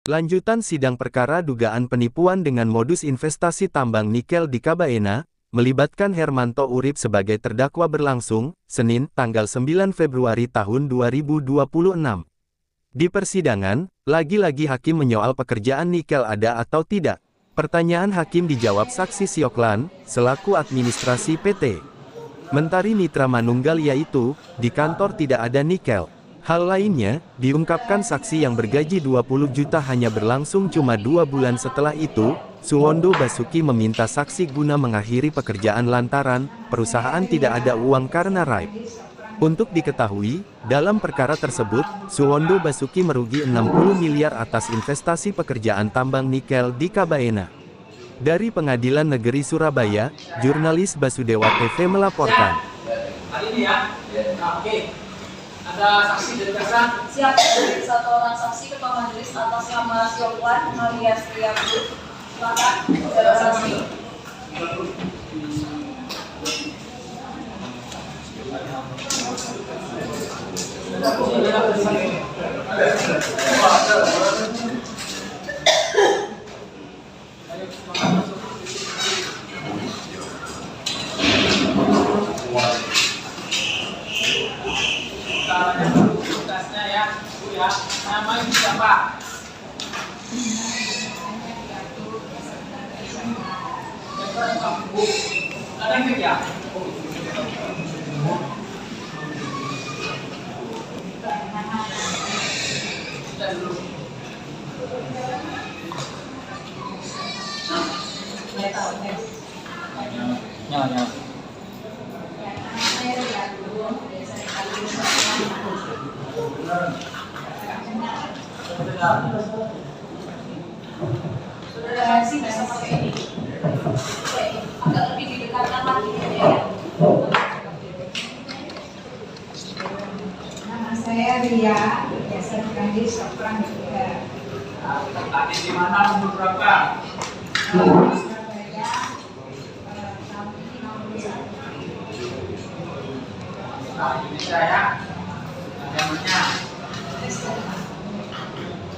Lanjutan sidang perkara dugaan penipuan dengan modus investasi tambang nikel di Kabaena, melibatkan Hermanto Urip sebagai terdakwa berlangsung, Senin, tanggal 9 Februari tahun 2026. Di persidangan, lagi-lagi hakim menyoal pekerjaan nikel ada atau tidak. Pertanyaan hakim dijawab saksi Sioklan, selaku administrasi PT Mentari Mitra Manunggal yaitu, di kantor tidak ada nikel. Hal lainnya, diungkapkan saksi yang bergaji 20 juta hanya berlangsung cuma 2 bulan setelah itu, Suwondo Basuki meminta saksi guna mengakhiri pekerjaan lantaran, perusahaan tidak ada uang karena raib. Untuk diketahui, dalam perkara tersebut, Suwondo Basuki merugi 60 miliar atas investasi pekerjaan tambang nikel di Kabaena. Dari Pengadilan Negeri Surabaya, jurnalis Basudewa TV melaporkan. Hari ini ya? Nah, oke. Ada saksi dari Kasa? Siap, dari satu orang saksi ketua majelis atas nama Siokwan alias Triabdi. Silakan, saudara saksi. Tugasnya ya, Bu ya. Namanya siapa? Ada yang kerja? Sudah dulu. Ya. Saudara saksi bisa pakai ini. Agak lebih didekatkan lagi ya. Nama saya Ria, biasa dipanggil Sopran juga. Tadi di mana umur berapa? Surabaya, tahun ini mau lulus. Nah, Indonesia ya. Agamanya.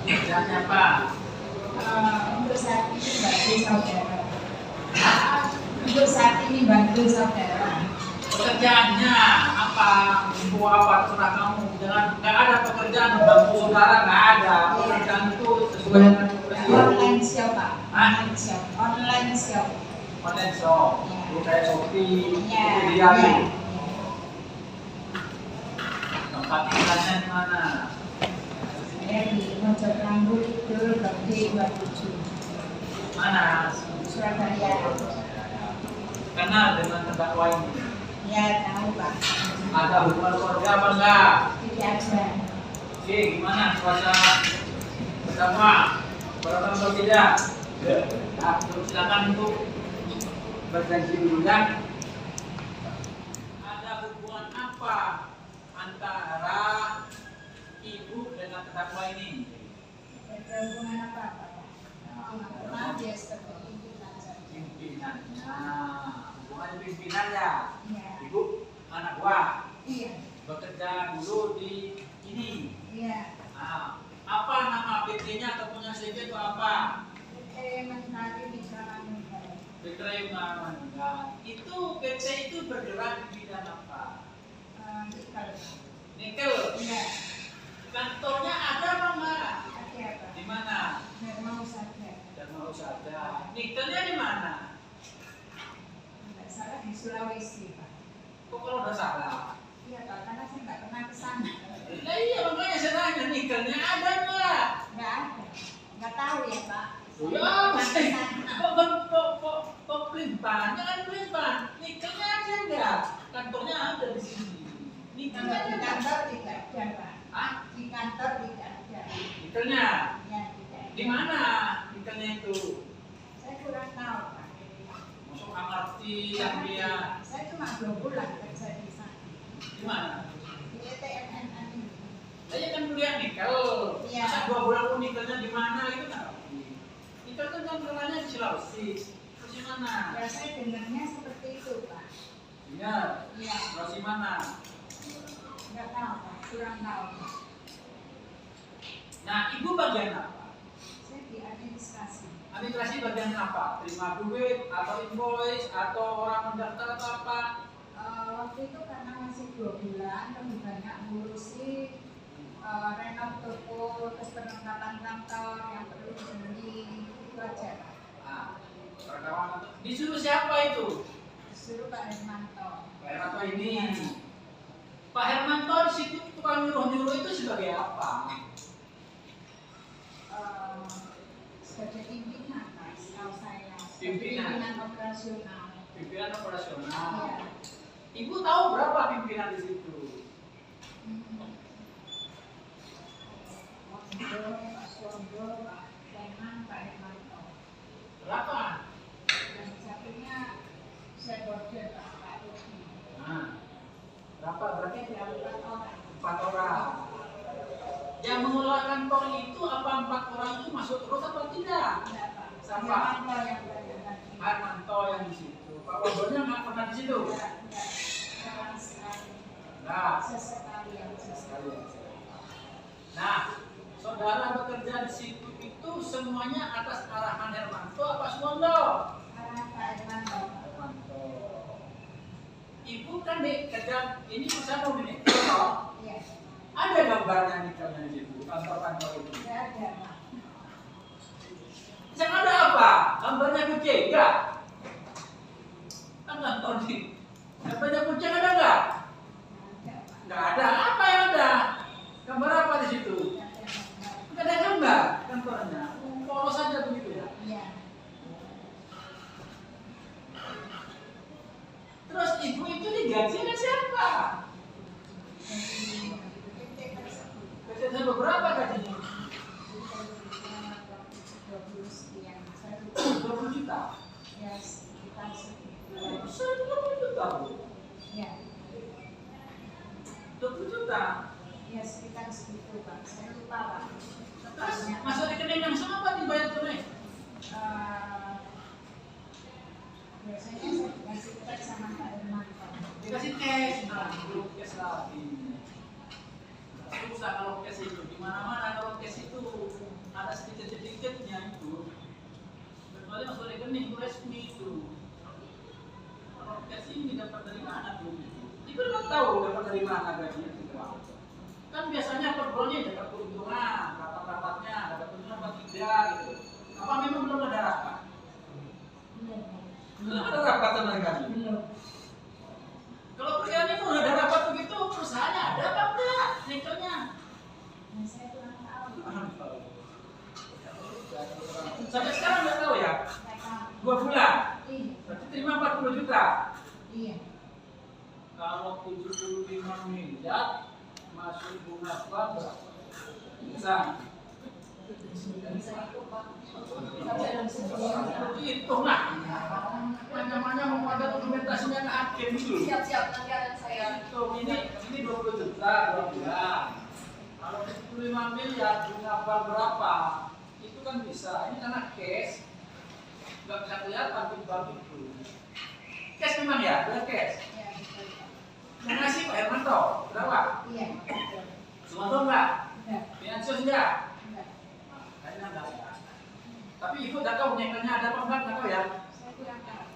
Kerjanya apa? Untuk saat ini bantu saudara. Untuk saat ini bantu saudara. Pekerjaannya apa? Info apa terserah kamu. Jangan nggak ada pekerjaan bantu saudara, nggak ada. Pekerjaan itu sesuai dengan profesi. Online shop, Pak. Hah? Online shop. Online shop. Itu kayak Shopee, Ya, Tokopedia. ya. Tempat tinggalnya di mana? Saya di Mojokerto itu Gede 27, Mana? Surabaya. Kenal dengan terdakwa ini. Ya, tahu Pak. Ada hubungan keluarga apa enggak? Tidak ada. Oke, gimana kuasa terdakwa? Berapa atau tidak? Nah, silakan untuk berjanji dulu ya. Ada hubungan apa antara ibu dengan terdakwa ini? Ada hubungan apa Pak? Maaf ya, seperti pimpinan saja. Pimpinannya. Hubungan pimpinan ya? Ya. Ibu anak buah Iya. bekerja dulu di ini. Iya. Nah, apa nama PT-nya atau punya CV itu apa? Mentari Mitra Manunggal. PT Manunggal. Itu PT itu bergerak di bidang apa? Nikel. Nikel. Iya. Kantornya ada apa enggak? Ada Pak. Di mana? Nggak mau saja. Dan mau saja. Nikelnya di mana? Nggak salah di Sulawesi Pak. Kok kalau udah salah? Iya Pak, karena saya nggak pernah ke sana. Nah, iya makanya saya tanya nikelnya ada enggak? Nggak ada. Nggak tahu ya Pak. Ya, kok pelimpan? Jangan pelimpan. Nikelnya ada enggak? Kantornya ada di sini. Kalau Nikelnya di ada. kantor tidak ada Pak. Hah? Di kantor tidak ada. Nikelnya? Ya tidak ada. Di mana nikelnya itu? Saya kurang tahu Pak. Masuk ngerti yang dia Saya cuma 2 bulan kerja di sana. di mana? Di ETMNN ini. Saya kan kuliah nikel. Iya. Masa 2 bulan pun nikelnya di mana itu nggak ngerti. Nikel kan kantornya di Sulawesi. Terus di mana? Ya saya dengarnya seperti itu Pak. Iya. Iya. Sulawesi mana? Nggak tahu Pak. Kurang tahu Pak. Nah, ibu bagian apa? bagian apa? Terima duit atau invoice atau orang mendaftar atau apa? Waktu itu karena masih 2 bulan, lebih banyak ngurusi renov toko, terus perlengkapan kantor yang perlu dibeli, itu aja. Nah, perkawanan disuruh siapa itu? Disuruh Pak Hermanto. Pak Hermanto ini. Pak Hermanto di situ tukang nyuruh-nyuruh itu sebagai apa? Sebagai pimpinan, Pak, setahu saya. Pimpinan. Pimpinan operasional. Pimpinan operasional. Iya. Ibu tahu berapa pimpinan di situ? Pak Suwondo, Pak Teman, Pak Hermanto. Berapa? Dan satunya saya border Pak Ruki. Nah, berapa? Berarti Ada 4 orang. 4 orang. Yang mengelola kantor itu apa 4 orang itu masuk terus atau tidak? Enggak, Pak. Siapa? Hermanto yang berjalan. Hermanto yang di situ. Pak Wabonnya nggak pernah di situ. Enggak. Jarang sekali. Nah, Sesekali yang sesekali. nah, saudara bekerja di situ itu semuanya atas arahan Hermanto apa Suwondo? Karena Pak Hermanto. Hermanto. Ibu kan di kerja ini perusahaan ini. Iya. Ada gambarnya nikelnya di situ, kantor-kantor itu. Enggak ada, Pak. Yang ada apa? Gambarnya kucing, enggak? Kan kantor di gambarnya kucing ada enggak? Enggak ada, Pak. Enggak ada. Apa yang ada? Gambar apa di situ? Enggak ada gambar. Enggak ada gambar kantornya. Polos saja begitu ya. Iya. Terus ibu itu digaji oleh siapa? Jadi, PT tersebut. PT sampai berapa gajinya? 20 sekian. 20 juta. Ya, sekitar segitu. 20 juta. Ya, 20 juta. ya sekitar segitu, Pak. Saya lupa, Pak. Terus masuk rekening yang sama apa dibayar tunai? Biasanya saya dikasih cek sama Pak Hermanto. Dikasih cash, nah belum cash lagi. Susah kalau cash itu, di mana-mana kalau cash itu ada sedikit-sedikitnya itu. Kecuali masuk rekening itu resmi itu. Kalau cash ini dapat dari mana tuh? Ibu nggak tahu dapat dari mana gajinya itu. Kan biasanya per bulannya dapat keuntungan, rapat-rapatnya dapat keuntungan apa tidak gitu. Apa memang belum ada rapat? Belum. Belum ada rapat sama kami. Belum. Kalau perusahaan itu udah ada rapat begitu, perusahaannya ada apa enggak? Nikelnya. Nah, saya kurang tahu. Sampai sekarang nggak tahu ya? Saya tahu. 2 bulan. Iya. Berarti terima 40 juta. Iya. Kalau 75 miliar masuk bunga berapa? Bisa. Hitung lah. Macam-macam mau ada dokumentasinya ke hakim dulu. Siap-siap nanti akan saya Hitung ini 20 juta 2 bulan. Kalau 75 miliar bunga bank berapa? Itu kan bisa. Ini karena cash nggak bisa kelihatan di bank itu. Cash memang ya, ada cash. Iya, betul, Pak. Yang ngasih Pak Hermanto berapa? Iya, betul. Sumanto enggak? Enggak. Finansius enggak? Enggak. Kayaknya enggak ya. Tapi ibu enggak tahu nyekelnya ada apa enggak tahu ya. Saya kurang tahu.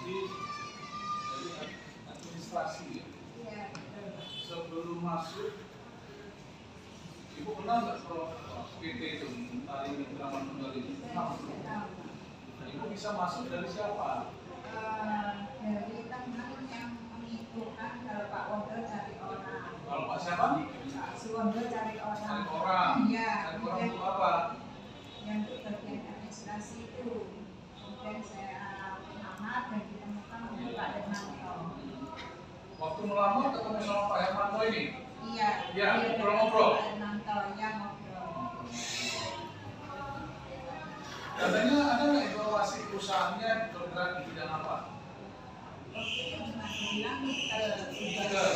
Di administrasi ya. Iya, betul. Sebelum masuk, ibu kenal nggak kalau PT itu tari drama tunggal ini? Saya Kenal. tidak tahu, Pak. Nah, ibu bisa masuk dari siapa? Dari teman yang menginfokan kalau Pak Wondo cari orang. Kalau Pak siapa? Pak Suwondo cari orang. Cari orang. Iya. Cari orang kemudian untuk apa? yang untuk bagian administrasi itu. Kemudian saya melamar dan ditemukan oleh Pak Hermanto. Waktu melamar ketemu sama Pak Hermanto ini. Iya. Iya, dia ngobrol-ngobrol. Pak Hermanto ya ngobrol. Katanya ada nggak evaluasi perusahaannya bergerak di bidang apa? Waktu itu cuma bilang nikel. Nikel.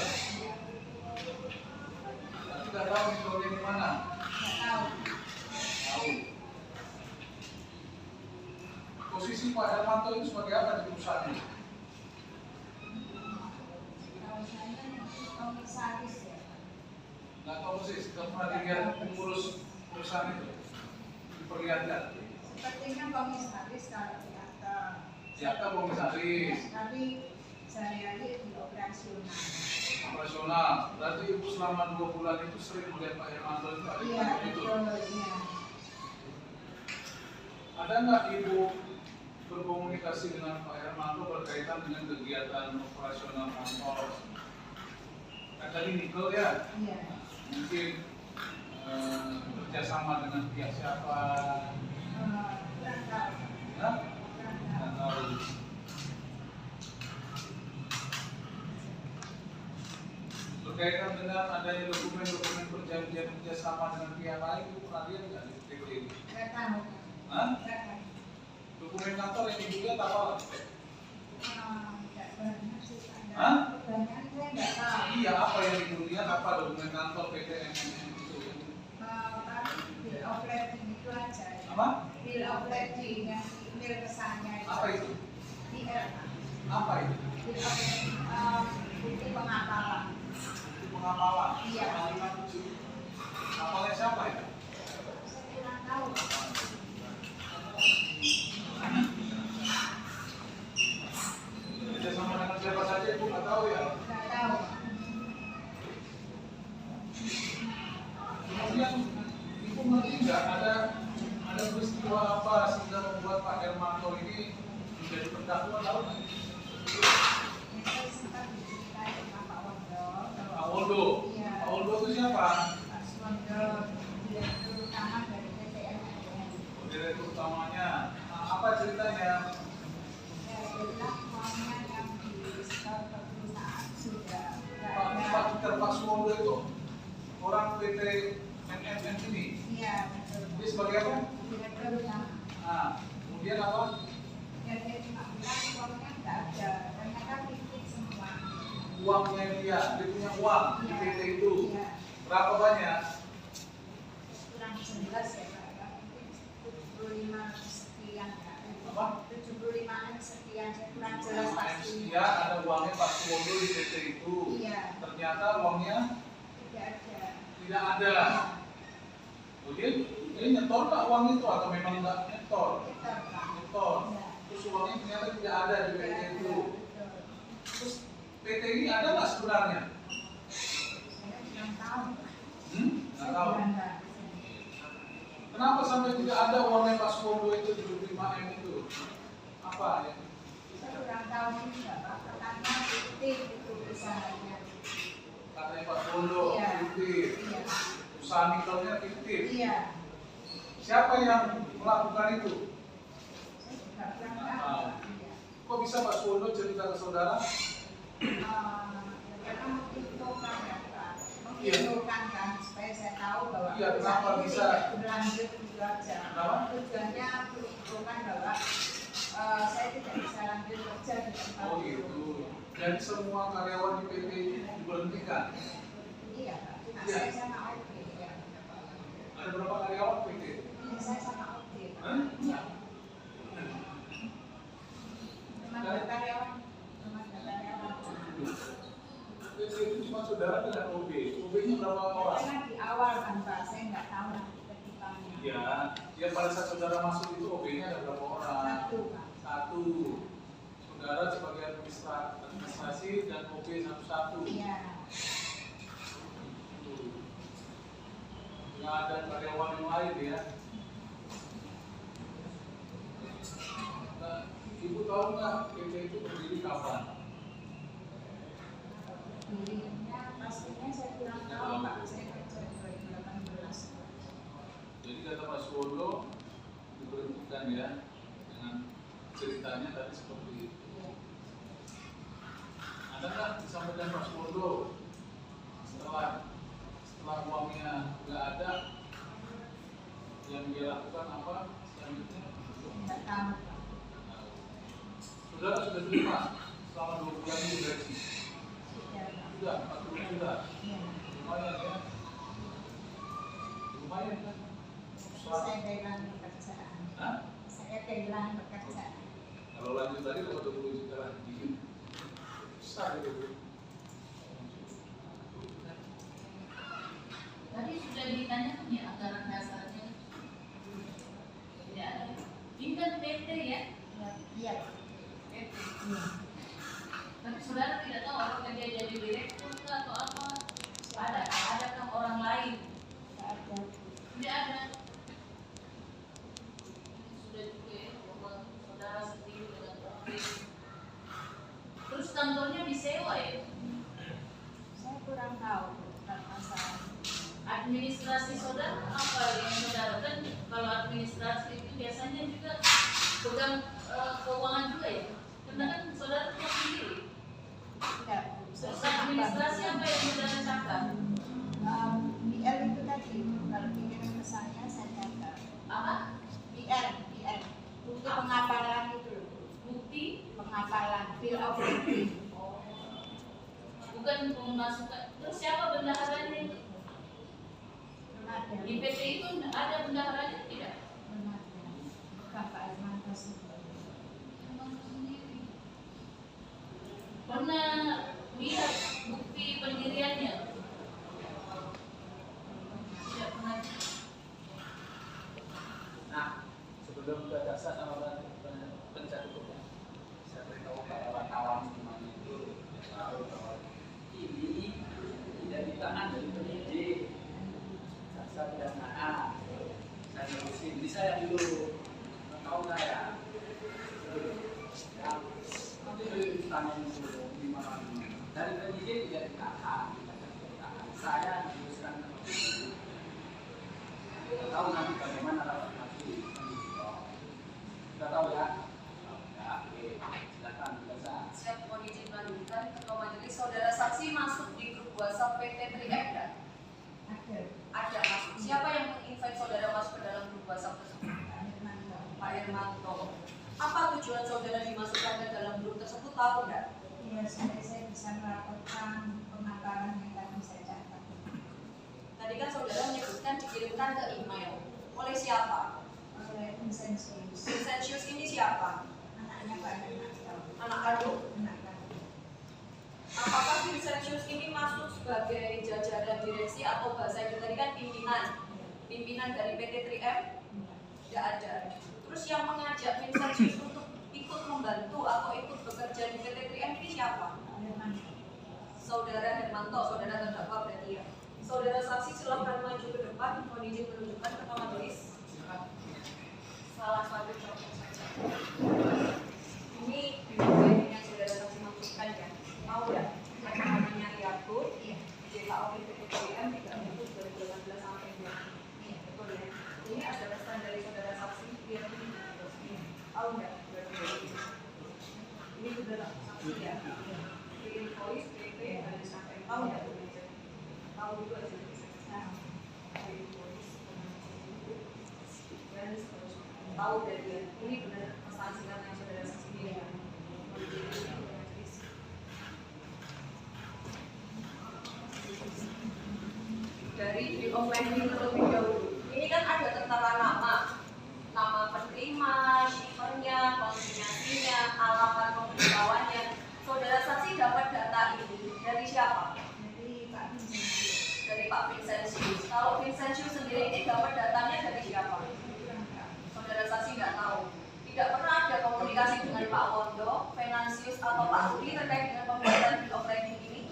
Tapi nggak tahu nikelnya di mana. Nggak tahu. Tahu. Posisi Pak Hermanto itu sebagai apa di perusahaan ini? Tahu saya komisaris ya. Nggak tahu persis, nggak pernah dilihat pengurus perusahaan itu diperlihatkan. Sepertinya komisaris kalau di akta. Di akta komisaris. Tapi sehari-hari di operasional. Operasional. Berarti ibu selama 2 bulan itu sering melihat Pak Hermanto itu ada di Iya, itu. betul, iya. Ada nggak ibu berkomunikasi dengan Pak Hermanto berkaitan dengan kegiatan operasional kantor? Kan tadi nikel ya, Iya. mungkin kerjasama dengan pihak siapa? Kurang tahu. Hah? Kurang tahu. Nggak tahu. Berkaitan dengan adanya dokumen-dokumen perjanjian kerjasama dengan pihak lain itu pernah lihat nggak di PT ini? Nggak tahu. Hah? Nggak tahu. Dokumen kantor yang dilihat apa? Nggak banyak sih. Hah? Banyak saya nggak tahu. Iya, apa yang dilihat apa dokumen kantor PT MNN itu? Bill of lading itu aja. Apa? Bill of lading yang email kesannya itu. Apa itu? BL. Apa itu? Bill of lading bukti pengapalan. Itu pengapalan. Iya. Kapalnya siapa itu? Saya kurang tahu. Kerjasama dengan siapa saja ibu nggak tahu ya. Nggak tahu. Kemudian ibu ngerti nggak ada peristiwa apa sehingga membuat Pak Hermanto ini menjadi terdakwa tahu nggak? Saya sempat diceritain sama Pak Wondo. Pak Woldo. Iya. Pak Woldo itu siapa? Pak Wondo, direktur utama dari PT MNN. Direktur utamanya. Nah, apa ceritanya? Ya, dia bilang uangnya yang di store ke perusahaan sudah nggak Pak ada. Peter Pak Suwondo itu orang PT MNN ini. Iya, betul. Dia sebagai apa? Direktur utama. Nah, kemudian apa? Ya, dia cuma bilang uangnya nggak ada. Ternyata fiktif semua. Uangnya dia punya uang di Iya. PT itu. Iya. Berapa banyak? Kurang jelas ya, Pak. Mungkin 75 sekian ya. Apa? 75 sekian, saya kurang jelas pasti. Ya, ada uangnya Pak Suwondo di PT itu. Iya, Ternyata uangnya tidak ada. tidak ada. Kemudian ini nyetor nggak uang itu atau memang nggak nyetor? Kita, Pak. Nyetor. Iya. Terus uangnya ternyata tidak ada di PT Tidak itu. ada, betul. Terus PT ini ada nggak sebenarnya? Saya kurang tahu. Nggak Saya tahu. kurang tahu. Kenapa sampai tidak ada uangnya Pak Suwondo itu di 25M itu? Apa ya? Saya kurang tahu juga, Pak. Pertama fiktif itu usahanya. Katanya Pak Suwondo, Iya. fiktif. Iya. Usaha nikelnya fiktif. Iya. Siapa yang melakukan itu? Saya juga kurang tahu. Iya. Kok bisa Pak Suwondo cerita ke saudara? Karena menginfokan ya, Pak. Menginfokan kan supaya saya tahu bahwa Iya, kenapa perusahaan ini bisa? tidak berlanjut gitu aja. Kenapa? Tujuannya menginfokan bahwa saya tidak bisa lanjut kerja di tempat Oh itu. gitu. Jadi semua karyawan di PT ini diberhentikan. Iya, Pak. Cuma Iya. saya sama OP ya. Ada berapa karyawan PT? Iya, saya sama OP. Hah? Iya. Cuma karyawan, cuma karyawan. PT itu cuma saudara dengan OB. OB-nya berapa orang? Karena di awal kan Pak, saya nggak tahu nanti ketikanya. Iya. Ya pada saat saudara masuk itu OB-nya ada berapa orang? Satu Pak. Satu. Saudara sebagai administrasi dan OB satu-satu. Iya. Nggak ada karyawan yang lain ya. Nah, ibu tahu nggak PT itu berdiri kapan? Dirinya pastinya saya kurang tahu Pak. Saya kerja 2018. Jadi kata Pak Suwondo diberhentikan ya dengan ceritanya tadi seperti itu. Iya. Ada nggak disampaikan Pak Suwondo setelah uangnya nggak ada yang dia lakukan apa selanjutnya? Nggak tahu Pak. Saudara sudah terima selama 2 bulan ini gaji? Sudah Pak. Sudah, 40 juta. Iya. Lumayan ya? Lumayan kan? Saya kehilangan pekerjaan. Hah? Saya kehilangan pekerjaan. Kalau lanjut tadi dapat 20 juta lagi. Besar itu. ditanya punya anggaran dasarnya. Tidak ada. Ini kan PT ya? Iya. PT. Tapi saudara tidak tahu apakah dia jadi direktur atau apa? Adakah orang lain? Tidak ada. Sudah juga ya, bahwa saudara sendiri dengan profil. Terus kantornya disewa ya? Saya kurang tahu tentang masalah. Administrasi saudara apa yang saudara kan? Kalau administrasi itu biasanya juga pegang keuangan juga ya? Karena kan saudara punya sendiri. Tidak. Terus administrasi apa yang saudara catat? BR itu tadi, kalau dikirim ke saya catat. Apa? BR. Bukti pengapalan itu. Bukti? Pengapalan, bill of lading. Oh. Bukan pemasukan. Terus siapa bendaharanya itu? Di PT itu ada bendaharanya tidak? Bapak Irmanto sendiri. Pernah lihat bukti pendiriannya? Tidak pernah. Nah, sebelum ke dasar sama pencatutnya, saya beritahu kepada wartawan gimana itu tahu bahwa ini tidak ditahan dari penyidik, jaksa pidana. Saya ngurusin, ini saya dulu, tahu nggak ya? Nanti ditanya dulu gimana. Dari penyidik tidak ditahan, saya meneruskan ke penyidik. Tahu nanti bagaimana rapat nanti. Kita tahu ya. Ya, oke. Silakan biasa. Siap, mohon izin melanjutkan. Ketua Majelis, saudara saksi masuk di grup WhatsApp PT 3M kan? Ada masuk. Siapa yang menginvite saudara masuk ke dalam grup WhatsApp tersebut? Pak Irmanto. Apa tujuan saudara dimasukkan ke dalam grup tersebut, tahu nggak? Iya, saya bisa melaporkan pengapalan yang tadi saya catat. Tadi kan saudara menyebutkan dikirimkan ke email. Oleh siapa? Oleh Vincentius. Vincentius ini siapa? Anaknya Pak Irmanto. Anak kandung. Anak kandung. Apakah Vincentius ini masuk sebagai jajaran direksi atau bahasa itu tadi kan pimpinan? Pimpinan dari PT 3M? Tidak ada. Terus yang mengajak Vincentius untuk ikut membantu atau ikut bekerja di PT 3M ini siapa? Saudara Hermanto, saudara terdakwa berarti ya. Saudara saksi silahkan maju ke depan, mohon izin menunjukkan ketua majelis. Salah satu contoh saja. Ini bagian yang saudara saksi maksudkan ya. Mau ya? Yang namanya Riatur, JKO PT 3M 3 2018 sampai 2. Betul ya? Ini ada pesan dari saudara saksi biar ini. Tahu nggak? Ini saudara saksi ya. Kirim voice, PP, ada sampai tahu nggak? Tahu juga sih. Kirim voice, dan seterusnya. Tahu dari dia. Ini benar pesan singkat yang saudara saksi ya. Dari bill of lading terlebih dahulu. Ini kan ada tertera nama penerima, shippernya, konsinyasinya, alamat pemberitahuannya. Saudara saksi dapat data ini dari siapa? Dari Pak Vincentius. Dari Pak Vincentius. Kalau Vincentius sendiri ini dapat datanya dari siapa? Saudara saksi nggak tahu. Tidak pernah ada komunikasi dengan Pak Wondo, Venansius atau Pak Rudi terkait dengan pembuatan bill of lading ini.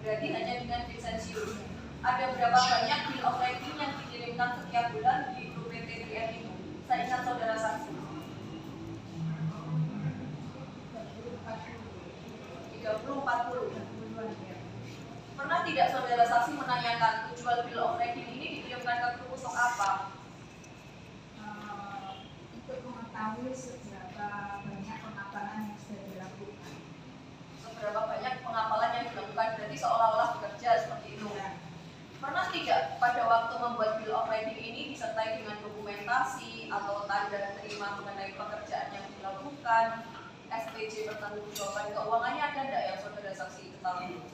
Berarti hanya dengan Vincentius. Ada berapa banyak bill of lading yang dikirimkan setiap bulan di grup PT 3M itu? Saya ingat saudara saksi. 30-40. Pernah tidak saudara saksi menanyakan tujuan bill of lading ini dikirimkan ke grup untuk apa? Untuk mengetahui seberapa banyak pengapalan yang sudah dilakukan. Seberapa banyak pengapalan yang dilakukan, berarti seolah-olah bekerja seperti itu. Pernah tidak pada waktu membuat bill of lading ini disertai dengan dokumentasi atau tanda terima mengenai pekerjaan yang dilakukan, SPJ pertanggungjawaban keuangannya ada tidak yang saudara saksi ketahui?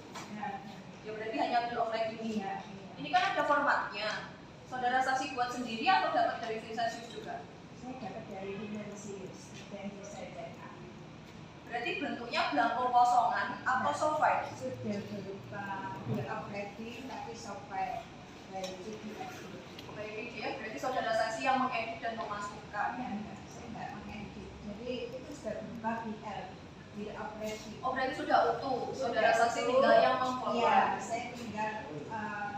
Ya berarti hanya bill of lading ini. Ini kan ada formatnya. Saudara saksi buat sendiri atau dapat dari Vincentius juga? Saya dapat dari Vincentius dan saya cetak. Berarti bentuknya belangko kosongan atau software? Sudah berupa bill of lading tapi software. by PDF. By PDF berarti saudara saksi yang mengedit dan memasukkan. Saya nggak mengedit. Jadi itu sudah berupa BL, bill of lading. Oh berarti sudah utuh. Saudara saksi tinggal yang Iya, memforward. saya tinggal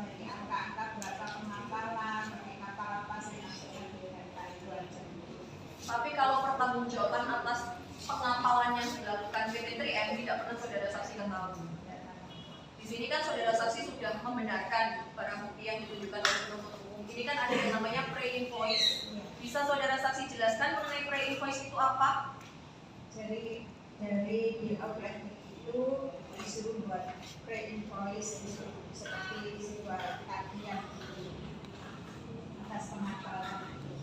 dari angka-angka berapa pengapalan, ngapal apa saya masukkan di data itu aja. Tapi kalau pertanggungjawaban atas pengapalan yang dilakukan PT3M tidak pernah saudara saksi ketahui. Di sini kan saudara saksi sudah membenarkan barang bukti yang ditunjukkan oleh penuntut umum. Ini kan ada yang namanya pre-invoice. Bisa saudara saksi jelaskan mengenai pre-invoice itu apa? Jadi dari bill of lading itu disuruh buat pre-invoice seperti sebuah tagihan atas pengapalan itu.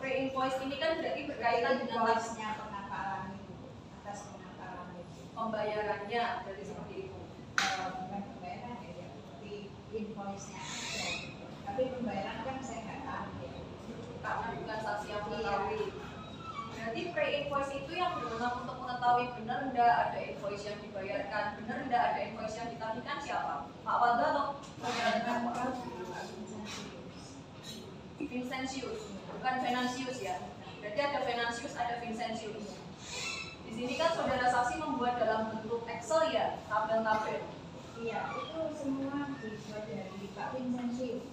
Pre-invoice ini kan berarti berkaitan dengan invoice-nya pengapalan itu, atas pengapalan itu. pembayarannya, berarti seperti itu. Bukan pembayaran ya, seperti invoice-nya aja. Tapi pembayaran kan saya nggak tahu ya. Karena bukan saksi yang mengetahui. Berarti pre-invoice itu yang berwenang untuk mengetahui benar enggak ada invoice yang dibayarkan, benar enggak ada invoice yang ditagihkan siapa? Pak Wanda atau Vincentius, bukan Venantius ya. Berarti ada Venantius, ada Vincentius. Di sini kan saudara saksi membuat dalam bentuk Excel ya, tabel-tabel. Iya, itu semua dibuat dari Pak Vincentius.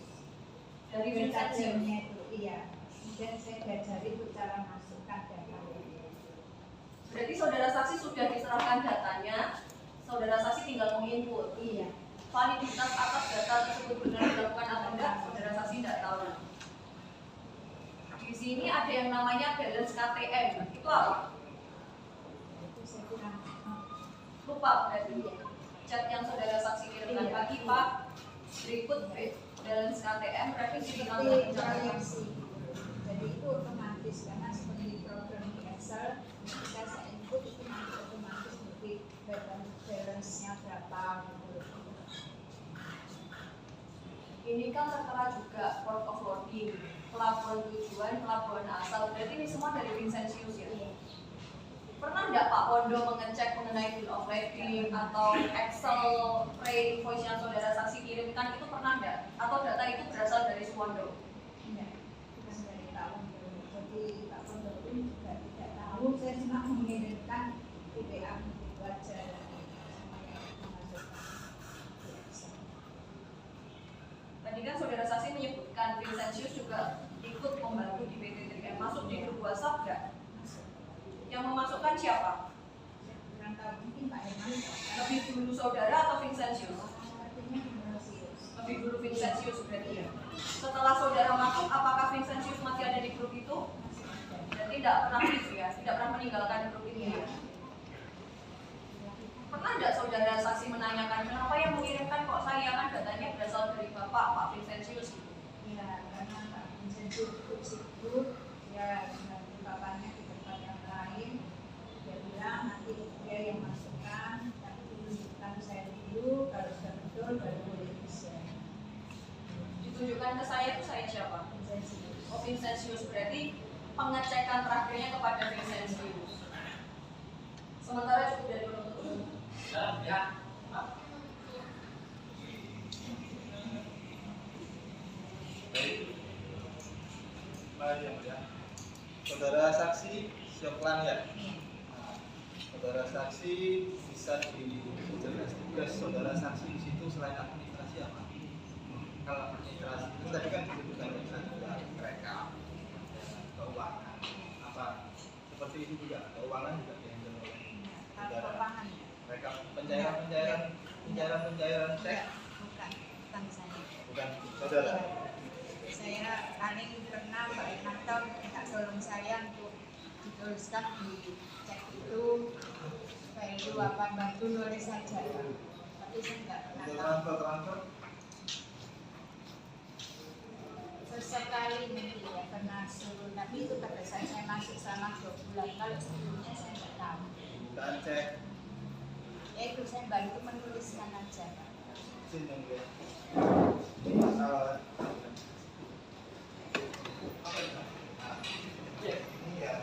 Dari Vincentius. Tabelnya itu, iya. Kemudian saya belajar itu cara masukkan data. Berarti saudara saksi sudah diserahkan datanya, saudara saksi tinggal menginput. Iya. Validitas atas data tersebut benar dilakukan atau enggak, saudara saksi tidak tahu. Di sini ada yang namanya balance KTM. Itu apa? Itu saya kurang Lupa berarti. Chat yang saudara saksi kirimkan pagi Pak, berikut balance KTM berarti di tanggal seperti pencatatan. proyeksi. Jadi itu otomatis karena seperti program di Excel, ketika saya input itu nanti otomatis seperti balance-nya berapa gitu. Ini kan tertera juga port of loading, pelabuhan tujuan, pelabuhan asal. Berarti ini semua dari Vincentius ya? Iya. Pernah nggak Pak Wondo mengecek mengenai bill of lading atau Excel pre-invoice yang saudara saksi kirimkan itu pernah nggak? Atau data itu berasal dari Suwondo? Enggak, bukan dari tahun dulu. Jadi Pak Pondok pun juga tidak tahu. Saya cuma mengirimkan PPA itu aja. Tadi kan saudara saksi menyebutkan Vincentius juga ikut membantu di PT3M. Masuk di grup WhatsApp nggak? Yang memasukkan siapa? Kurang tahu mungkin Pak Herman. Lebih dulu saudara atau Vincentius? Artinya Vincentius. Lebih dulu Vincentius berarti ya. Setelah saudara masuk, apakah Vincentius masih ada di grup itu? Berarti tidak pernah leave ya, tidak pernah meninggalkan grup itu ya. Pernah tidak saudara saksi menanyakan kenapa yang mengirimkan kok saya, kan datanya berasal dari Bapak, Pak Vincentius gitu. Ya, karena Pak Vincentius cukup sibuk, ya nanti bapaknya di tempat yang lain. Dia bilang nanti dia yang masukkan, tapi tunjukkan saya dulu, kalau sudah betul baru boleh bisa. Ditunjukkan ke saya itu saya siapa? Vincentius. Oh Vincentius, berarti pengecekan terakhirnya kepada Vincentius. Sementara cukup dari penuntut umum. Ya. Baik yang mulia. Saudara saksi Syoklan ya. Nah, saudara saksi bisa dijelaskan tugas saudara saksi di situ selain administrasi apa? Kalau administrasi itu tadi kan disebutkan administrasi mereka keuangan apa seperti itu juga keuangan juga dihandle oleh saudara. Keuangan. Mereka pencairan cek Bukan saya. bukan saudara. Saya paling pernah Pak Irmanto minta tolong saya untuk dituliskan di cek itu value apa bantu nulis saja, tapi saya nggak pernah Untuk tahu. transfer Sesekali mungkin ya pernah suruh, tapi itu pada saat saya masuk selama 2 bulan. Kalau sebelumnya saya nggak tahu. bukan cek Itu saya bantu menuliskan aja Pak. izin yang mulia. Ini ya.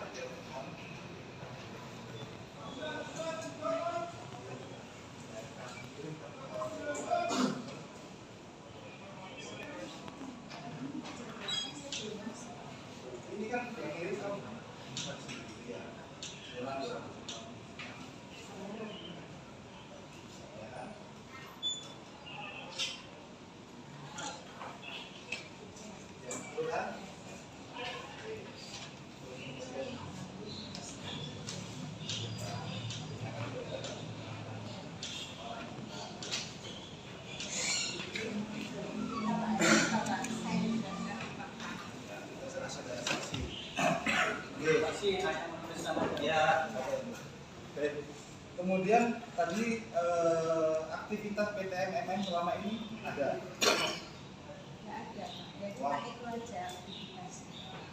Kemudian tadi aktivitas PTM MM selama ini ada. Nggak ada, Pak. Ya cuma itu aja aktivitasnya.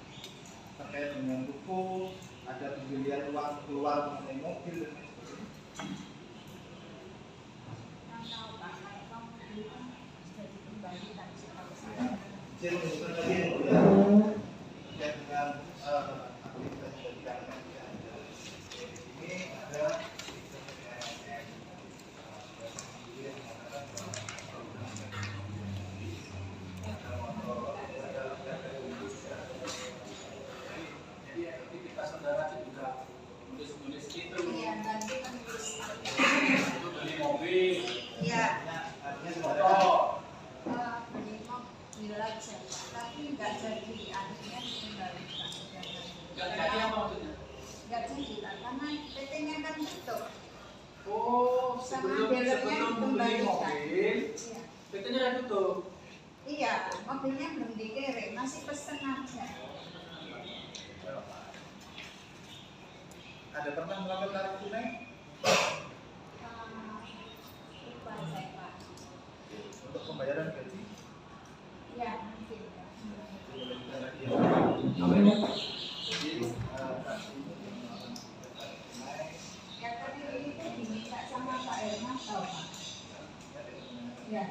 Terkait dengan buku, ada pembelian uang keluar mengenai mobil dan lain sebagainya. Tahu Pak, kalau kamu dulu kan sudah dikembalikan kalau Izin menunjukkan lagi ya, terkait dengan aktivitas yang dilakukan di ini ada Jadi aktivitas saudara itu juga nulis-nulis itu, iya, nanti menulis itu beli mobil, iya, artinya saudara motor. beli mobil aja Pak, tapi nggak jadi, akhirnya dikembalikan. Nggak jadi apa maksudnya? Nggak jadi Pak, karena PT-nya kan tutup. Oh, Sama sebelum dealernya beli dikembalikan. mobil, Iya. PT-nya udah tutup. Iya, mobilnya belum dikirim, masih pesen aja. ada pernah melakukan tarik tunai Lupa saya Pak. untuk pembayaran gaji. Ya, mungkin ya. Boleh kita lagi ya. Jadi saksi ini melakukan tarik tunai. Ya tadi itu diminta sama Pak Herman tahu Pak. Ya.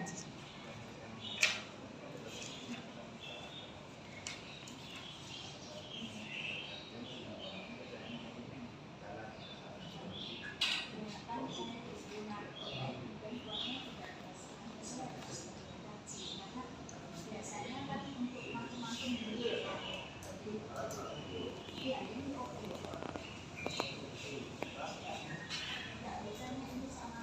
Biasanya kan untuk masing-masing dulu ya. Iya, ini oke. Nggak biasanya ini sama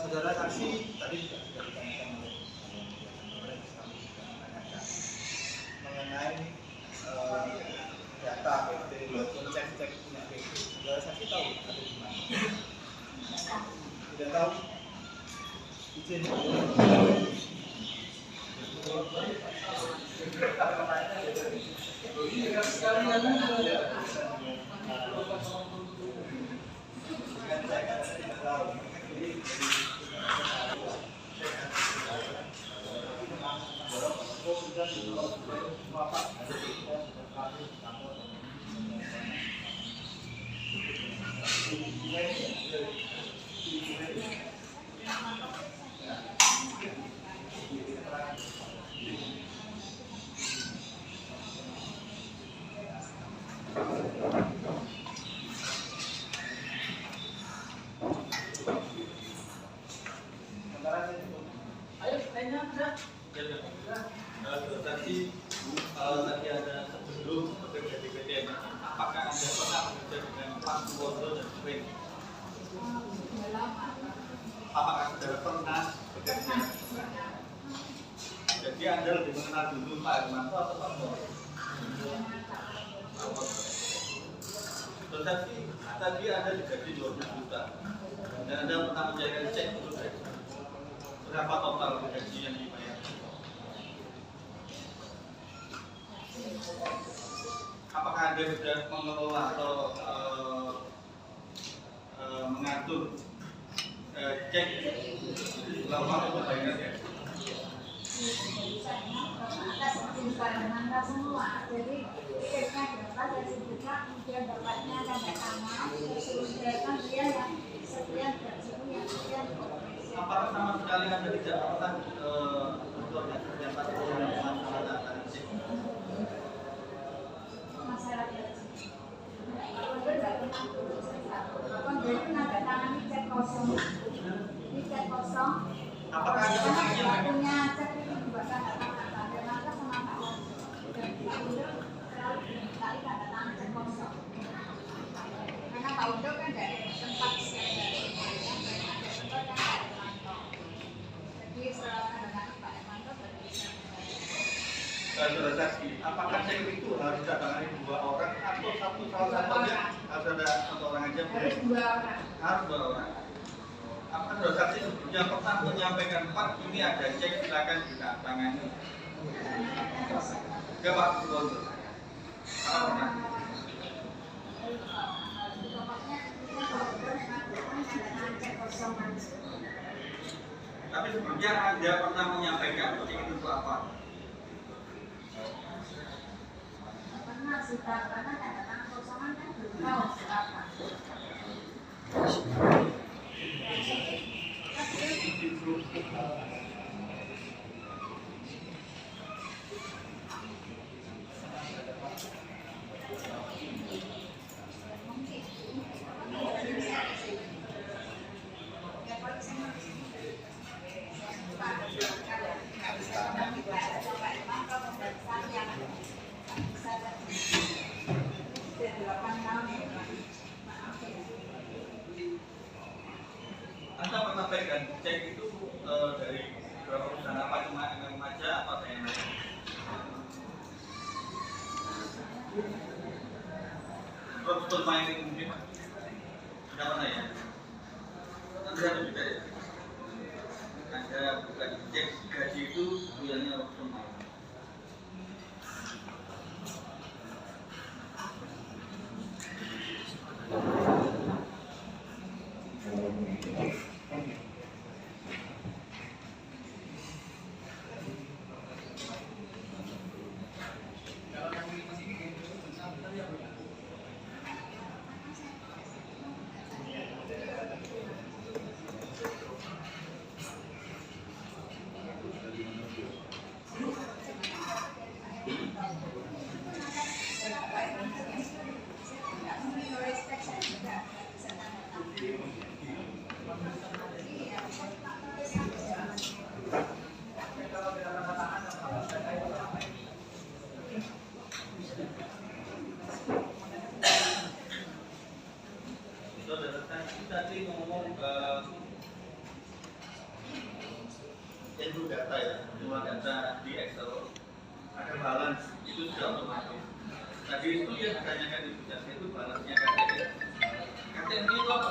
Saudara saksi tadi sudah ditanyakan oleh kami juga menanyakan mengenai data PT maupun cek-cek punya PT. Saudara saksi tahu ada di mana? Tidak tahu? Izin. Ayo, tanya udah. Tadi tadi ada sebelum bekerja di PTN, apakah Anda pernah bekerja dengan Pak Suwondo dan Swing? Apakah saudara pernah bekerja? Jadi Anda lebih mengenal dulu Pak Hermanto atau Pak Suwondo? Tadi Anda digaji 12 juta dan Anda pernah mencairkan cek untuk gaji. Berapa total gaji yang dibayar? Apakah Anda sudah mengelola atau mengatur cek selama pembayaran gaji? Ada semua, jadi tiketnya berapa dari kita kemudian bapaknya tanda tangan, kemudian dia yang sekian gajimu yang sekian. Apakah sama sekali Anda tidak pernah untuk terdapat masalah data cek? Masalah gaji. Kalau nggak pernah turun saya. Kalau itu nada tangan ini cek kosong, ini cek kosong. Apakah Anda Karena punya kita punya cek itu juga tanda tangan, tanda tangan sama Pak Wan. Dan Pak Undo selalu dimintai tanda tangan cek kosong. Karena Pak Undo kan dari tempat saya dari ada tempat yang Pak Hermanto. Jadi setelah tanda tangan Pak Hermanto baru bisa membayar. saudara saksi? Apakah cek itu harus ditangani dua orang atau salah satunya harus ada Harus 2 orang. Harus 2 orang. Apakah saudara saksi sebelumnya pernah menyampaikan Pak ini ada cek silakan ditangani? Enggak Pak, belum. Apa pernah? Tapi sebelumnya Anda pernah menyampaikan cek itu untuk apa? Pernah sih Pak, karena kadang-kadang kosongan kan belum tahu untuk apa. Anda pernah pegang cek itu dari beberapa perusahaan apa cuma MM aja atau ada yang lain? Betul mining mungkin Pak? Tidak pernah ya? Nanti ada juga ya? Anda bukan cek gaji itu bulannya betul mining. Saudara saksi tadi ngomong input data ya, semua data di Excel ada balance itu sudah otomatis. Tadi itu yang ditanyakan di saksi itu balance-nya KTM. KTM itu apa?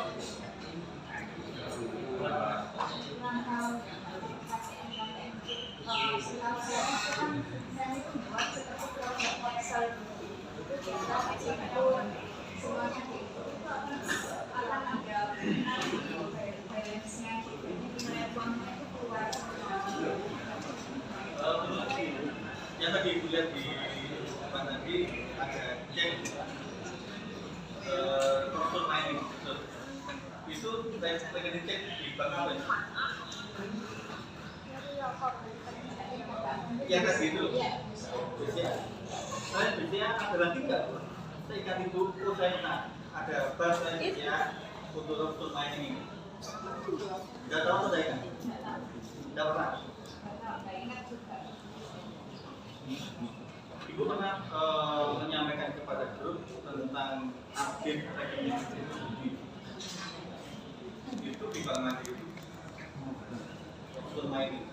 Yang tadi ibu lihat di apa tadi ada cek profil mining itu saya dicek di bank apa ya? Yang tadi itu saya biasanya ada lagi nggak? Saya ikat itu, saya pernah ada bank saya biasanya untuk profil mining ini. Nggak tahu saya kan? Nggak pernah. Ibu pernah menyampaikan kepada grup tentang update rekening itu di Bank Mandiri untuk mining.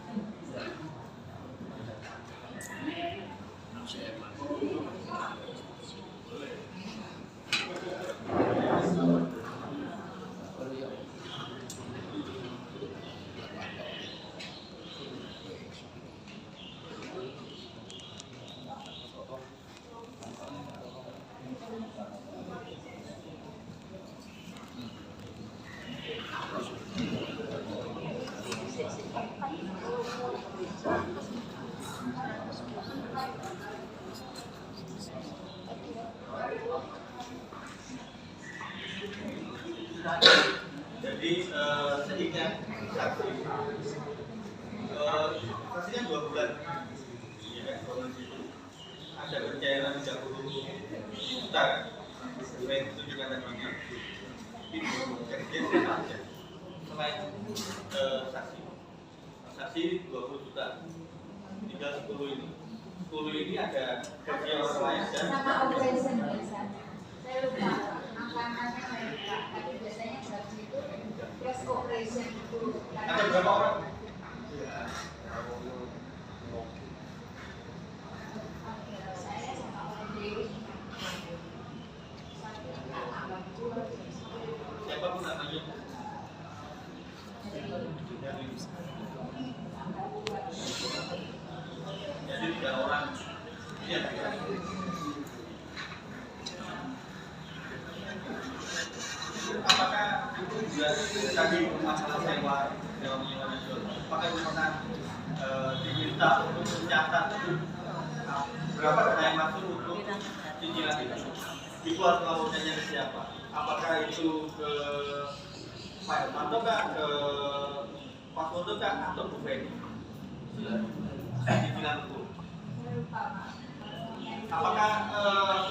Jadi sehingga saksi saksinya 2 bulan ya kan, ada pencairan 30 juta selain itu juga ada banyak itu kerja aja selain saksi 20 juta tinggal 10 ini 10 ini ada gaji orang lain dan sama operation biasa. Saya lupa angka-angkanya saya lupa. Tapi biasanya gaji itu plus operation itu. ada berapa orang? Saya sama orang Dewi. Satu anak, 2, Jadi 3 orang. Iya. Apakah itu juga tadi masalah sewa itu? Apakah itu pernah diminta untuk mencatat berapa dana yang masuk untuk cicilan itu? Dikeluar keluarnya ke siapa? Apakah itu ke Pak Hermanto kah, ke Pak Foto kah, atau Bu Feni? Cicilan itu. Apakah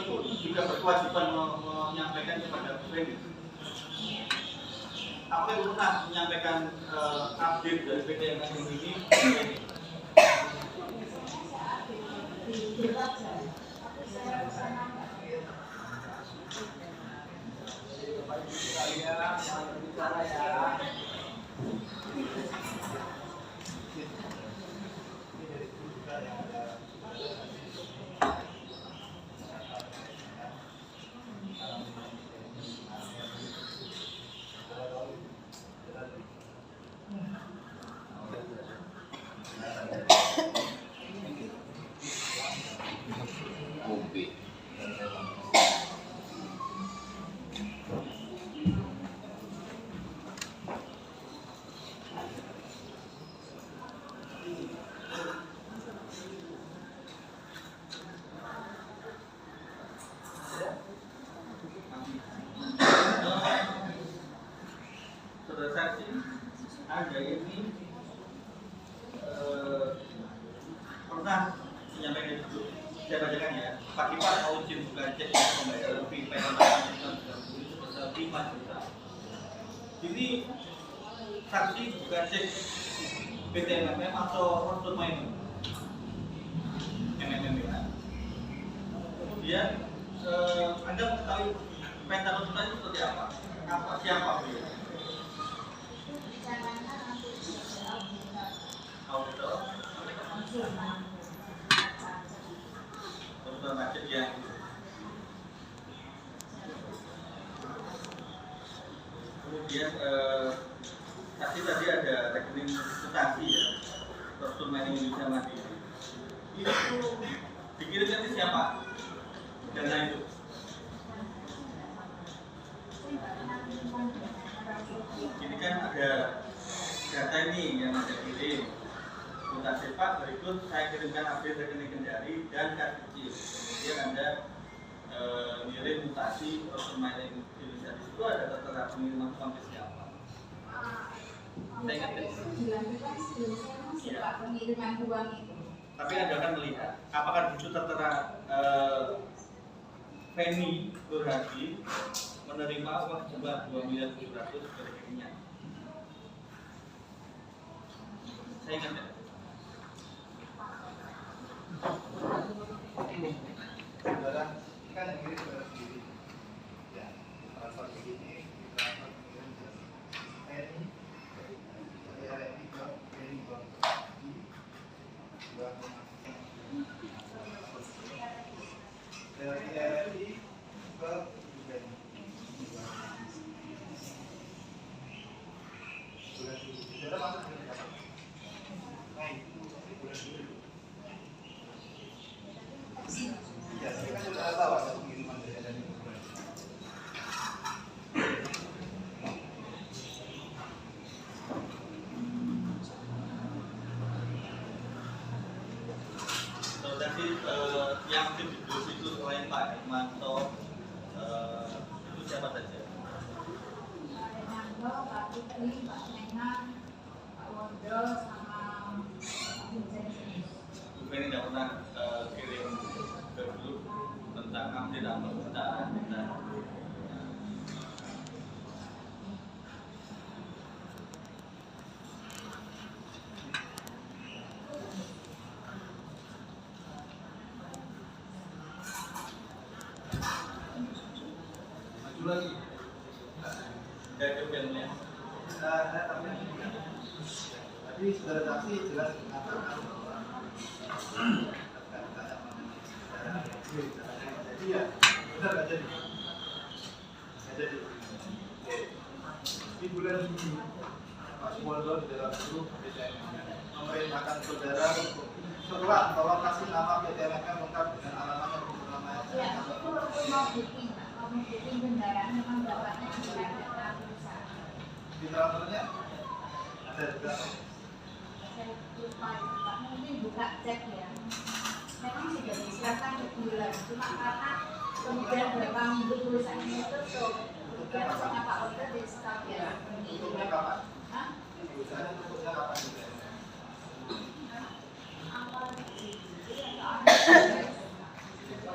itu juga berkewajiban menyampaikan kepada Bu Feni? Apakah itu pernah menyampaikan update dari PT MSM ini? Saudara saksi, Anda ini pernah menyampaikan itu. Saya bacakan ya. Pak Kipas mau izin bukan cek pembayaran fee penamaan sebesar 5 juta. Ini saksi bukan cek PT MMM atau Roster Main MMM ya. Kemudian Anda mengetahui peta konsultan itu seperti apa? Siapa beliau? Auditor macet ya. Kemudian tadi ada rekening investasi ya, Roster Main Indonesia Mandiri. Itu dikirimkan ke siapa? Dana itu. Ini kan ada data ini yang ada kirim. Mutasi Pak, berikut saya kirimkan update rekening Kendari dan kartu kecil. Kemudian Anda ngirim mutasi Roster Main Indonesia. Itu ada tertera pengiriman sampai siapa? Saya ingat kan? Pengiriman uang itu. Tapi Anda akan melihat apakah itu tertera Feni Nurhadi menerima uang sebesar 2.700.000 dari rekeningnya. Saya ingat ya? Saudara, kan yang ini saudara sendiri. Ya, transfer begini, transfer begini. RI, RI ke RI ke dari RI ke sudah masuk ke siapa? Naik, bulan dulu. Ya, saya kan sudah tahu ada pengiriman dari ada di bulan. Tadi yang ditulis itu selain Pak Hermanto itu siapa saja? Pak Hermanto, Pak Putri, Pak Menhan, Pak Wondo, sama Pak Vincent. Mungkin tidak pernah kirim ke grup tentang update atau kita. Maju lagi. Dari kemudiannya. Tapi saudara saksi jelas mengatakan bahwa jadi ya benar nggak jadi, nggak jadi. Di bulan ini Pak Suwondo di dalam grup PTMM memerintahkan saudara untuk setelah tolong kasih nama PTMM lengkap dengan alamatnya untuk nama Ya, itu mau booking kendaraan memang bapaknya tidak ada perusahaan. di transfernya ada juga. Saya lupa itu Pak, mungkin buka cek ya. Memang sudah disiapkan sebulan, cuma karena kemudian beberapa minggu perusahaannya tutup. Kemudian sama Pak Order di stop ya. Tutupnya kapan? Hah? Perusahaan tutupnya kapan juga? Awal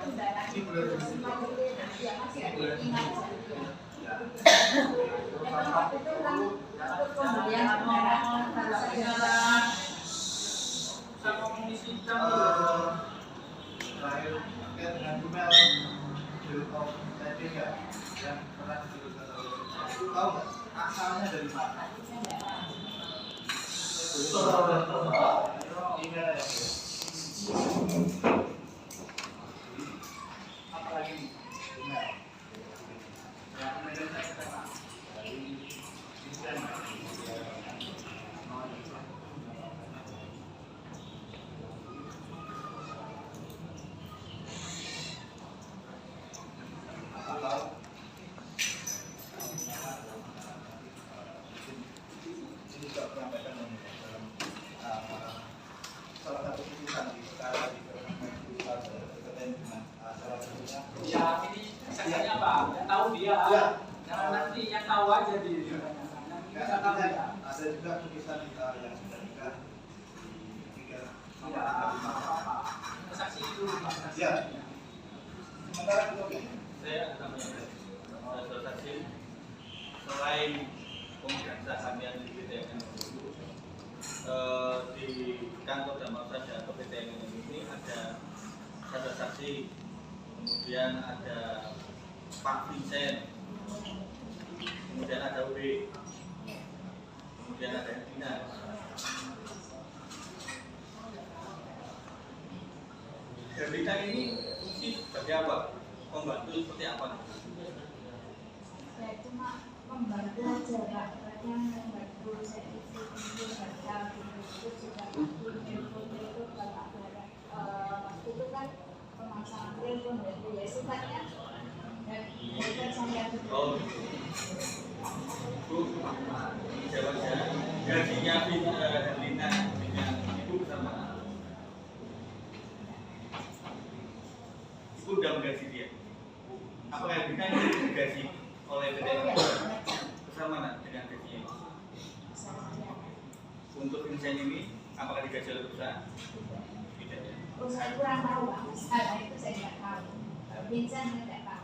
kendaraan Ini bulan Juni. ya masih ada ingat saja. Ya. Memang waktu itu kan untuk pembelian kendaraan baru saja. Sama komisi hitam. Terakhir terkait dengan email Bill of Lading ya, yang pernah dituliskan oleh Itu tahu nggak asalnya dari mana? Email ya. Apa lagi? Email. Yang emailnya kita dari internet. Ini juga menyampaikan dalam salah satu putusan di perkara di terkait dengan salah satunya. Ya, ini saksinya apa? Yang tahu dia. Ya. Jangan nanti yang tahu aja dia. Ya, Yang tahu dia. ada juga putusan yang sudah nikah di 3 Ya, apa-apa. Saksi itu. Ya. Sementara itu Saya akan menyampaikan saksi selain pemegang saham yang di PTMM itu di kantor Damar Saja atau PTMM ini ada saudara saksi, kemudian ada Pak Vincent, kemudian ada UB, kemudian ada Dina. Herlina ini fungsi sebagai apa? Membantu seperti apa? Saya cuma membantu aja Pak, yang membantu saya itu baca itu juga telepon itu kalau ada waktu itu kan pemasangan telepon itu ya sifatnya dan bukan saya Oh, Bu, jawab saya. Gajinya Herlina dengan Ibu bersama. Ibu udah menggaji dia. Apakah Herlina ini digaji oleh PTMM bersama dengan gajinya? Untuk Vincent ini, apakah digaji oleh perusahaan? Tidak ya. Oh, saya kurang tahu Pak, masalah itu saya tidak tahu. Vincent saya tidak tahu.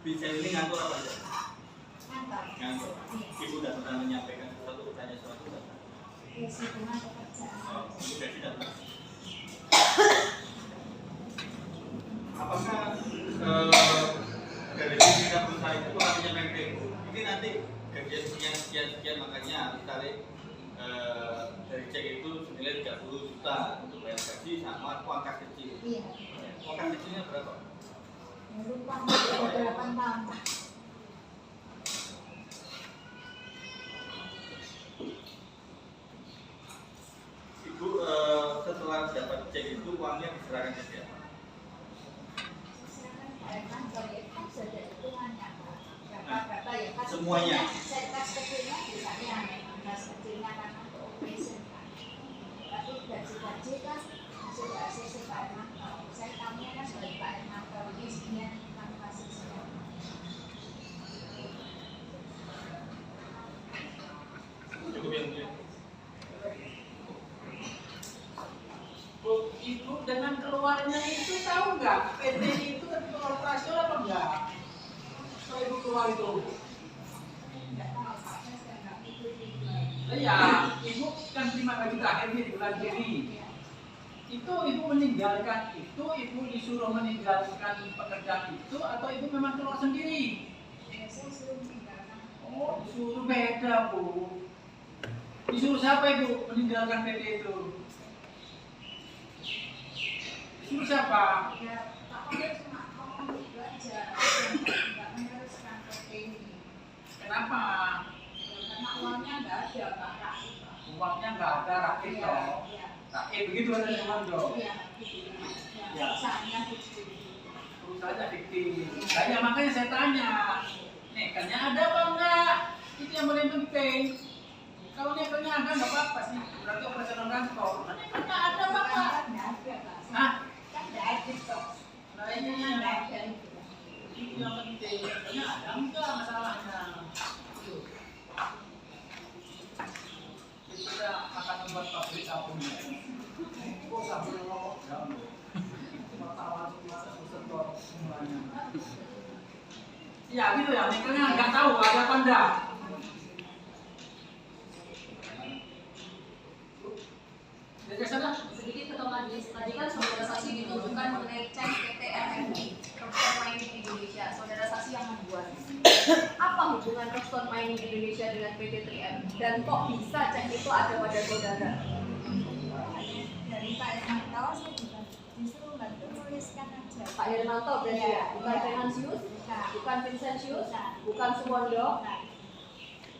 Vincent ini ngantor apa aja? Kantor. Ngantor. Ibu sudah pernah menyampaikan sesuatu, bertanya sesuatu tidak? Ya, sih, cuma pekerjaan. Oh, ibu gaji tidak pernah. Apakah dari sisi perusahaan itu artinya maintain? Ini nanti gajian sekian makanya harus tarik dari cek itu senilai 30 juta untuk bayar gaji sama uang kas kecil. Iya. Uang kas kecilnya berapa? Yang lupa sudah 8 tahun Pak. Ibu setelah dapat cek itu uangnya diserahkan ke siapa? Semuanya. Saya kas kecilnya misalnya kas kecilnya kan untuk operation kan. Tapi gaji-gaji kan sudah ACC Pak Ermanto. Saya tahunya kan sebagai Pak Ermanto ini sekian tanpa siswa. Cukup yang mulia. Bu, Ibu dengan keluarnya itu tahu nggak? PT itu kan operasional apa enggak? Kalau Ibu keluar itu. Tidak tahu Pak, saya sudah nggak ikuti. Ya, Ibu kan terima gaji terakhir di bulan Juni. Itu Ibu meninggalkan itu, Ibu disuruh meninggalkan pekerjaan itu, atau Ibu memang keluar sendiri? Ya, saya suruh meninggalkan. Oh, disuruh beda, Bu. Disuruh siapa Ibu meninggalkan PT itu? Disuruh siapa? Ya, Pak Order cuma ngomong gitu aja, nggak meneruskan PT ini. Kenapa? Ya, karena uangnya nggak ada Pak. Uangnya nggak ada, rakit Iya, dong. iya. Rakit begitu kan dari Mondo. Iya, Ya. perusahaannya fiktif. Perusahaannya fiktif. Nah, makanya saya tanya, nekelnya ada apa enggak? Itu yang paling penting. Kalau nekelnya ada nggak apa-apa sih. Berarti operasional kantor. Nah, nekelnya ada apa Pak? Nggak ada Pak. Hah? Kan nggak ada kok. Nah, ini Nggak ada itu. itu yang penting. Nekelnya ada enggak masalahnya? Kita akan membuat pabrik sabun. Oh, sabun rokok jangan. Wartawan masa setor semuanya. Ya gitu ya, nekelnya nggak tahu ada apa enggak. Dari sana. Sedikit ke Majelis, tadi kan saudara saksi ditunjukkan mengenai cek PT RMI, Rockstone Mining Indonesia. Saudara saksi yang membuat. Apa hubungan Rockstone Mining Indonesia dengan PT 3M? Dan kok bisa cek itu ada pada saudara? Dari Pak Irmanto saya juga disuruh bantu nuliskan aja. Pak Hermanto berarti ya? Bukan Venansius? Bukan Vincentius? Bukan Sumondo?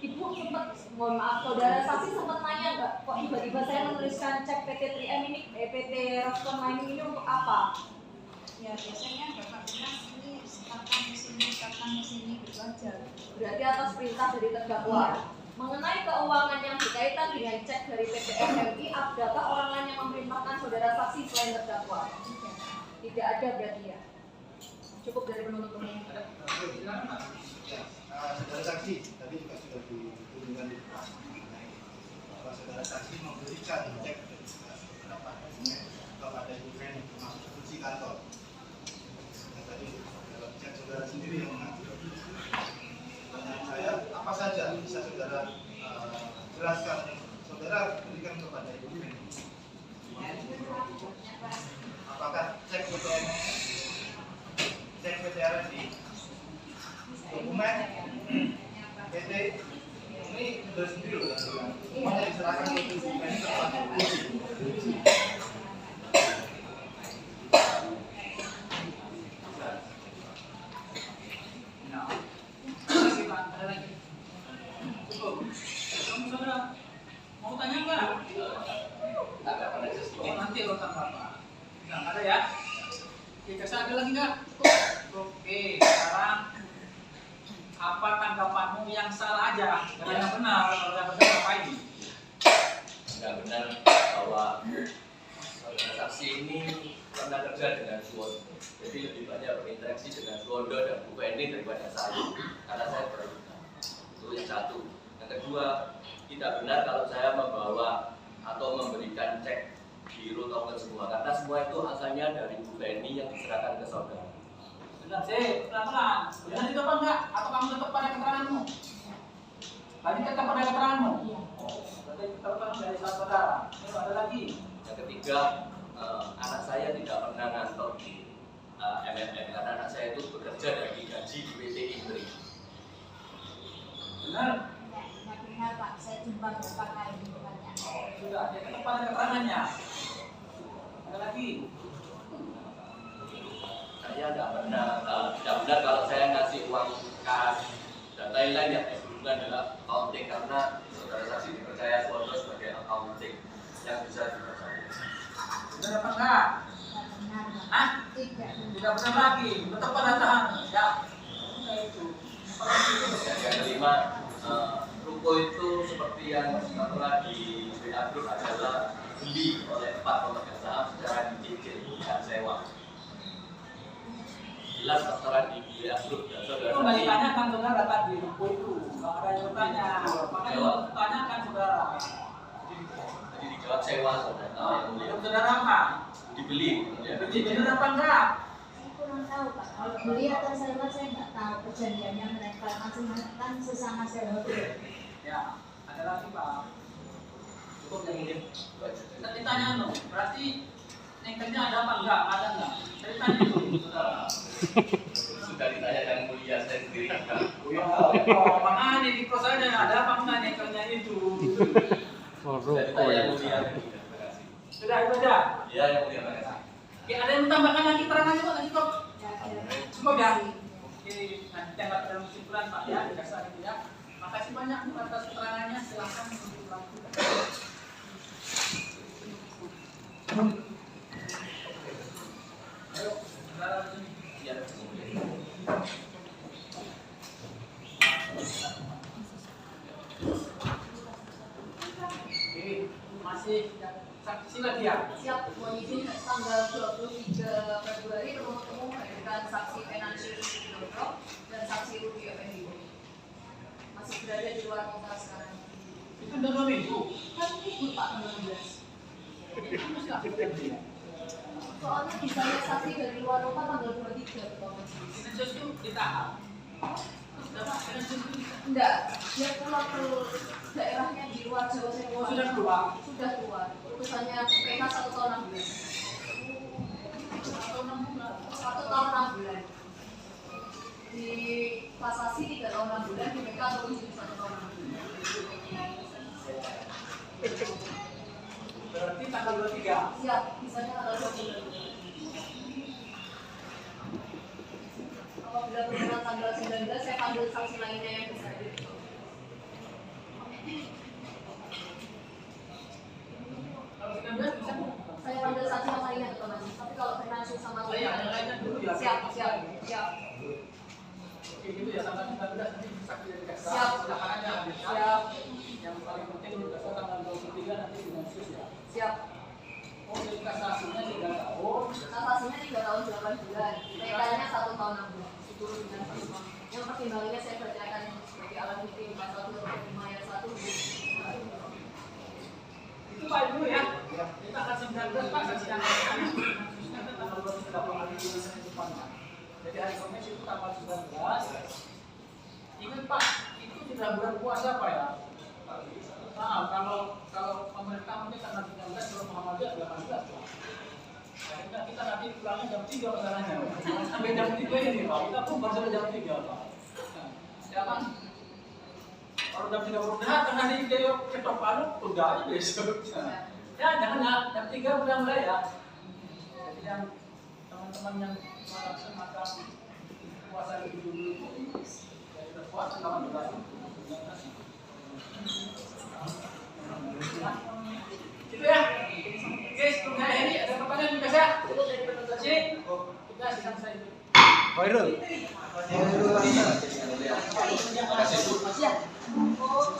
Ibu sempat, mohon maaf, saudara saksi sempat nanya nggak, kok tiba-tiba saya menuliskan cek PT 3M ini, PT Rockstone Mining ini untuk apa? Ya biasanya Bapak bilang ini sekarang di sini gitu aja. Berarti atas perintah dari terdakwa. Mengenai keuangan yang berkaitan dengan cek dari PT RMI, adakah orang lain yang memerintahkan saudara saksi selain terdakwa? Tidak ada berarti ya? Cukup dari penuntut umum. Saudara saksi tadi juga sudah ditunjukkan di depan bahwa saudara saksi memberikan cek beberapa dokumen kepada Ibu Feni termasuk kunci kantor. Dan tadi dalam cek saudara sendiri yang mengatur. Pertanyaan saya, apa saja bisa saudara jelaskan yang saudara berikan kepada Ibu Feni? Apakah cek BTN, cek BTRN di dokumen PT ini sudah sendiri loh, semuanya diserahkan ke Ibu Feni termasuk kunci. Nah, lagi Pak, ada lagi. Cukup. Kamu saudara mau tanya nggak? Oh, nanti urusan Bapak. Nggak ada ya? Oke, Kesa ada lagi nggak? Oke, sekarang apa tanggapanmu yang salah aja? Karena yang benar, kalau yang benar ngapain? Nggak benar bahwa saudara saksi ini pernah kerja dengan Suwondo, jadi lebih banyak berinteraksi dengan Suwondo dan Bu Feni daripada saya, karena saya berhutang. Itu yang satu. Yang kedua, tidak benar kalau saya membawa atau memberikan cek biru token semua, karena semua itu asalnya dari Bu Feni yang diserahkan ke saudara. Benar sih, pelan-pelan. Benar itu apa enggak? Atau kamu tetap pada keteranganmu? Tadi tetap pada keteranganmu? Berarti tetap dari saudara. Ini ada lagi. Yang ketiga, anak saya tidak pernah ngantor di MMM karena anak saya itu bekerja dari gaji di PT Indri. Benar? Nggak benar Pak, saya jumpa Bapak kali ini banyak. Sudah, dia tetap pada keterangannya. Ada lagi. Saya tidak benar kalau saya ngasih uang kas dan lain-lain yang hubungan adalah accounting, karena saudara saksi dipercaya Suwondo sebagai accounting yang bisa dipercaya. Benar apa enggak? Nggak benar Pak. Hah? Tidak benar. Tidak benar lagi. Tetap pada tahan. Ya. Nah, itu. Dan yang kelima, ruko itu seperti yang telah di WA Group adalah beli oleh 4 pemegang saham secara dicicil, bukan sewa. Jelas tertera di WA Group dan Itu saudara nggak saksi. ditanyakan saudara tadi. Ruko itu. Nggak ada yang bertanya. Makanya tanyakan saudara. Jadi dijawab sewa saudara. Yang mulia. Itu saudara apa? Dibeli. Ya. Jadi benar apa enggak? Saya kurang tahu Pak. Kalau beli atau sewa saya nggak tahu perjanjiannya mereka masing-masing kan sesama sewa. Ya. Ada lagi Pak. Cukup yang mulia. Tadi tanya no. Berarti nekelnya ada apa enggak? Ada enggak? Tadi tanya itu. Saudara. Sudah ditanya yang mulia saya sendiri. Oh, makanya di kos ada apa enggak nekelnya itu? Sudah ditanya yang mulia. Terima kasih. Sudah itu aja. Ya yang mulia, terima kasih. Oke, ada yang tambahkan lagi keterangannya Pak? Lagi kok? Ya, Cukup ya? Oke, nanti tanggal dalam kesimpulan Pak ya, dikasih gitu ya. Makasih banyak Bu atas keterangannya. Silakan untuk lakukan. Ayo, saudara di sini. Ya. Oke, masih saksi lagi ya? Siap, mohon izin tanggal 23 Februari teman-teman menghadirkan saksi Venantius Sugidono dan saksi Rudy Effendi. Masih berada di luar kota sekarang. Itu udah 2 minggu. Kan minggu Pak 16. Itu mesti aktifkan dia. Soalnya misalnya saksi dari luar kota tanggal 23 Pak. Finansial itu ditahan. Berapa? Finansial itu ditahan. Enggak, dia pulang ke daerahnya di luar Jawa Timur. Oh, sudah keluar. Sudah keluar. Utusannya PK 1 tahun 6 bulan. Atau 6 bulan. 1 tahun 6 bulan. Di kasasi 3 tahun 6 bulan, di PK atau 1 tahun 6 bulan. Berarti tanggal 23. Siap, misalnya tanggal 20. Apabila berkenan tanggal 19, saya panggil saksi lainnya yang bisa hadir. Kalau 19 bisa Bu. Saya panggil saksi yang lainnya otomatis. Tapi kalau Venantius sama Oh iya, yang lainnya dulu ya. siap. Oke, gitu ya. Tanggal 19 nanti saksi dari jaksa. Siap. Silakan aja hadirkan. Siap. Yang paling penting untuk jaksa tanggal 23 nanti finansial ya. Siap. Oh, jadi kasasinya 3 tahun. Kasasinya 3 tahun 8 bulan. PK-nya 1 tahun 6 bulan. Diturun dengan 1 tahun. Yang pertimbangannya saya bacakan sebagai alat bukti pasal 25 ayat 1. Itu Pak dulu ya. Kita akan 19 Pak saksi yang lain. Khususnya kan tanggal 28 hari depan. Jadi hari Kamis itu tanggal 19. Ingat Pak, itu sudah bulan puasa Pak ya. Nah, kalau pemerintah mungkin tanggal 19, kalau Muhammadiyah 18 Pak. Nah, kita nanti pulangnya jam 3 masalahnya. Sampai jam 3 ini Pak. Kita pun baru jam 3 Pak. Nah, ya kan? Kalau jam 3 belum nah, tengah di ketok palu, udah aja besok. Ya, jangan jam 3 udah mulai ya. Jadi yang teman-teman yang melaksanakan puasa lebih dulu itu, ya sudah puasa kawan berlaku. Gitu ya. Oke, sebelumnya ini ada pertanyaan juga saya. Cukup dari presentasi. Kita sidang saya. Khairul. Terima kasih Bu. Siap. Oh,